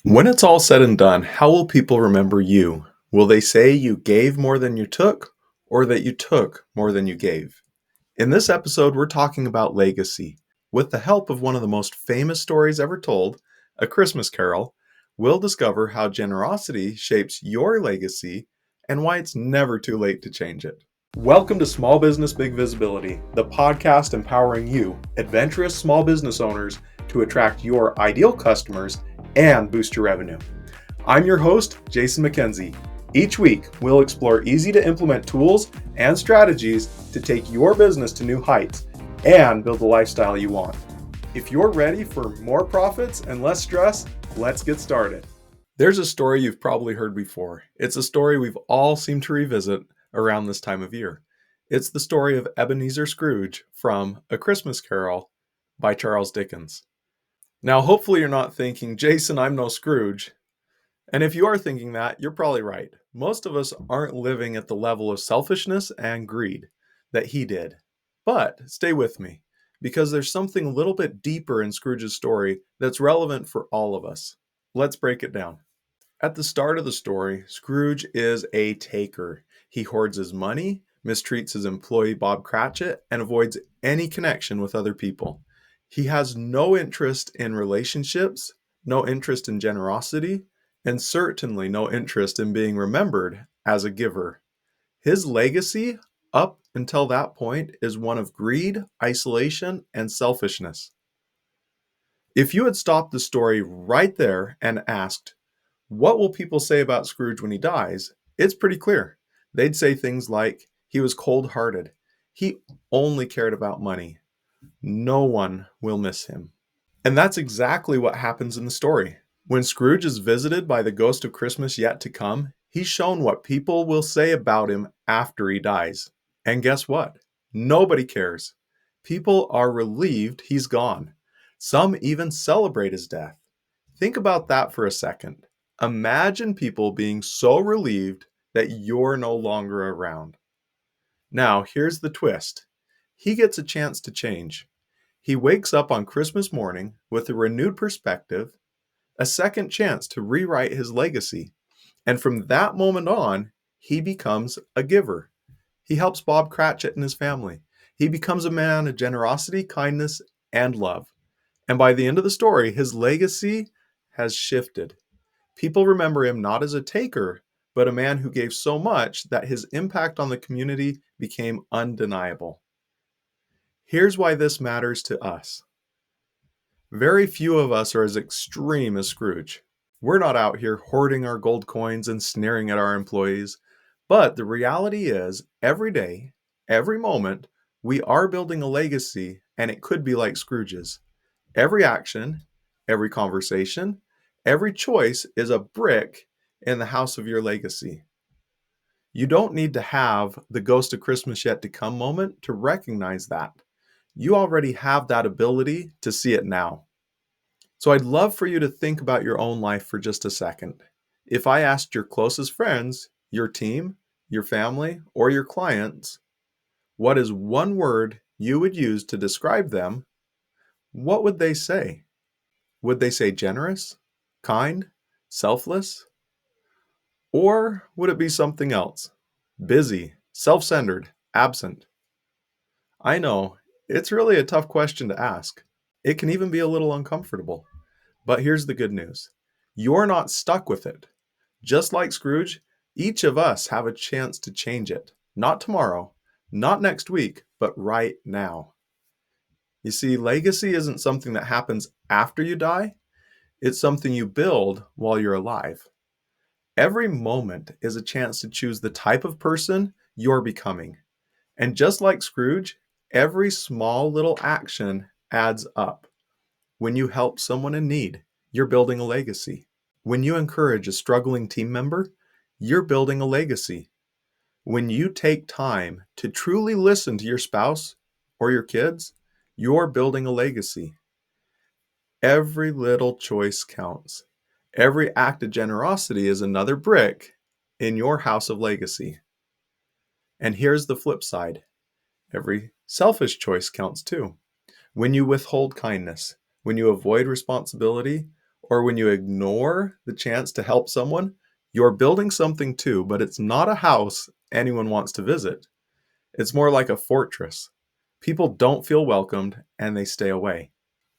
When it's all said and done, how will people remember you? Will they say you gave more than you took, or that you took more than you gave? In this episode, we're talking about legacy. With the help of one of the most famous stories ever told, A Christmas Carol, we'll discover how generosity shapes your legacy and why it's never too late to change it. Welcome to Small Business Big Visibility, the podcast empowering you, adventurous small business owners, to attract your ideal customers and boost your revenue. I'm your host, Jason McKenzie. Each week, we'll explore easy to implement tools and strategies to take your business to new heights and build the lifestyle you want. If you're ready for more profits and less stress, let's get started. There's a story you've probably heard before. It's a story we've all seemed to revisit around this time of year. It's the story of Ebenezer Scrooge from A Christmas Carol by Charles Dickens. Now, hopefully you're not thinking, Jason, I'm no Scrooge. And if you are thinking that, you're probably right. Most of us aren't living at the level of selfishness and greed that he did. But stay with me, because there's something a little bit deeper in Scrooge's story that's relevant for all of us. Let's break it down. At the start of the story, Scrooge is a taker. He hoards his money, mistreats his employee Bob Cratchit, and avoids any connection with other people. He has no interest in relationships, no interest in generosity, and certainly no interest in being remembered as a giver. His legacy, up until that point, is one of greed, isolation, and selfishness. If you had stopped the story right there and asked, what will people say about Scrooge when he dies? It's pretty clear. They'd say things like, he was cold-hearted. He only cared about money. No one will miss him. And that's exactly what happens in the story. When Scrooge is visited by the ghost of Christmas yet to come, he's shown what people will say about him after he dies. And guess what? Nobody cares. People are relieved he's gone. Some even celebrate his death. Think about that for a second. Imagine people being so relieved that you're no longer around. Now, here's the twist. He gets a chance to change. He wakes up on Christmas morning with a renewed perspective, a second chance to rewrite his legacy. And from that moment on, he becomes a giver. He helps Bob Cratchit and his family. He becomes a man of generosity, kindness, and love. And by the end of the story, his legacy has shifted. People remember him not as a taker, but a man who gave so much that his impact on the community became undeniable. Here's why this matters to us. Very few of us are as extreme as Scrooge. We're not out here hoarding our gold coins and sneering at our employees. But the reality is, every day, every moment, we are building a legacy, and it could be like Scrooge's. Every action, every conversation, every choice is a brick in the house of your legacy. You don't need to have the ghost of Christmas yet to come moment to recognize that. You already have that ability to see it now. So I'd love for you to think about your own life for just a second. If I asked your closest friends, your team, your family, or your clients, what is one word you would use to describe them, what would they say? Would they say generous, kind, selfless? Or would it be something else? Busy, self-centered, absent? I know, it's really a tough question to ask. It can even be a little uncomfortable. But here's the good news. You're not stuck with it. Just like Scrooge, each of us have a chance to change it. Not tomorrow, not next week, but right now. You see, legacy isn't something that happens after you die. It's something you build while you're alive. Every moment is a chance to choose the type of person you're becoming. And just like Scrooge, every small little action adds up. When you help someone in need, you're building a legacy. When you encourage a struggling team member, you're building a legacy. When you take time to truly listen to your spouse or your kids, you're building a legacy. Every little choice counts. Every act of generosity is another brick in your house of legacy. And here's the flip side. Every selfish choice counts too. When you withhold kindness, when you avoid responsibility, or when you ignore the chance to help someone, you're building something too, but it's not a house anyone wants to visit. It's more like a fortress. People don't feel welcomed and they stay away.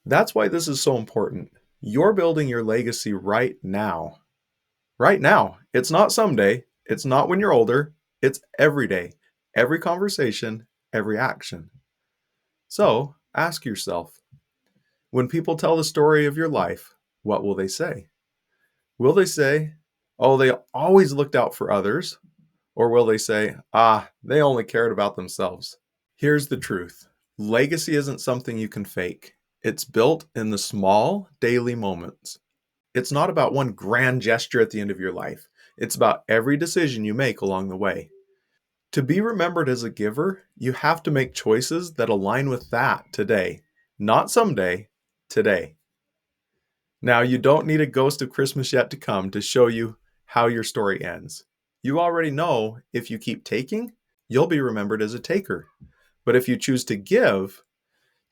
That's why this is so important. You're building your legacy right now. Right now. It's not someday. It's not when you're older. It's every day, every conversation, every action. So ask yourself, when people tell the story of your life, what will they say? Will they say, oh, they always looked out for others? Or will they say, they only cared about themselves? Here's the truth. Legacy isn't something you can fake. It's built in the small daily moments. It's not about one grand gesture at the end of your life. It's about every decision you make along the way. To be remembered as a giver, you have to make choices that align with that today, not someday, today. Now, you don't need a ghost of Christmas yet to come to show you how your story ends. You already know if you keep taking, you'll be remembered as a taker. But if you choose to give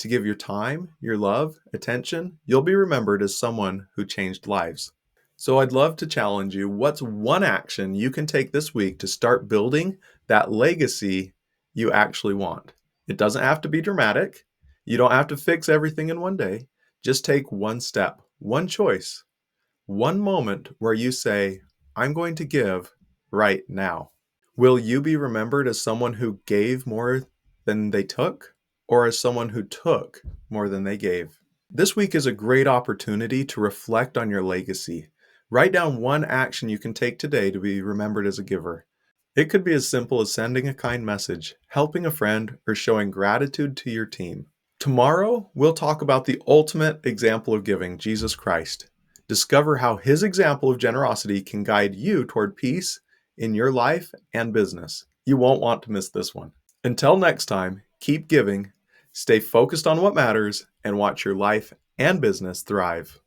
your time, your love, attention, you'll be remembered as someone who changed lives. So I'd love to challenge you. What's one action you can take this week to start building that legacy you actually want? It doesn't have to be dramatic. You don't have to fix everything in one day. Just take one step, one choice, one moment where you say, I'm going to give right now. Will you be remembered as someone who gave more than they took, or as someone who took more than they gave? This week is a great opportunity to reflect on your legacy. Write down one action you can take today to be remembered as a giver. It could be as simple as sending a kind message, helping a friend, or showing gratitude to your team. Tomorrow, we'll talk about the ultimate example of giving, Jesus Christ. Discover how his example of generosity can guide you toward peace in your life and business. You won't want to miss this one. Until next time, keep giving, stay focused on what matters, and watch your life and business thrive.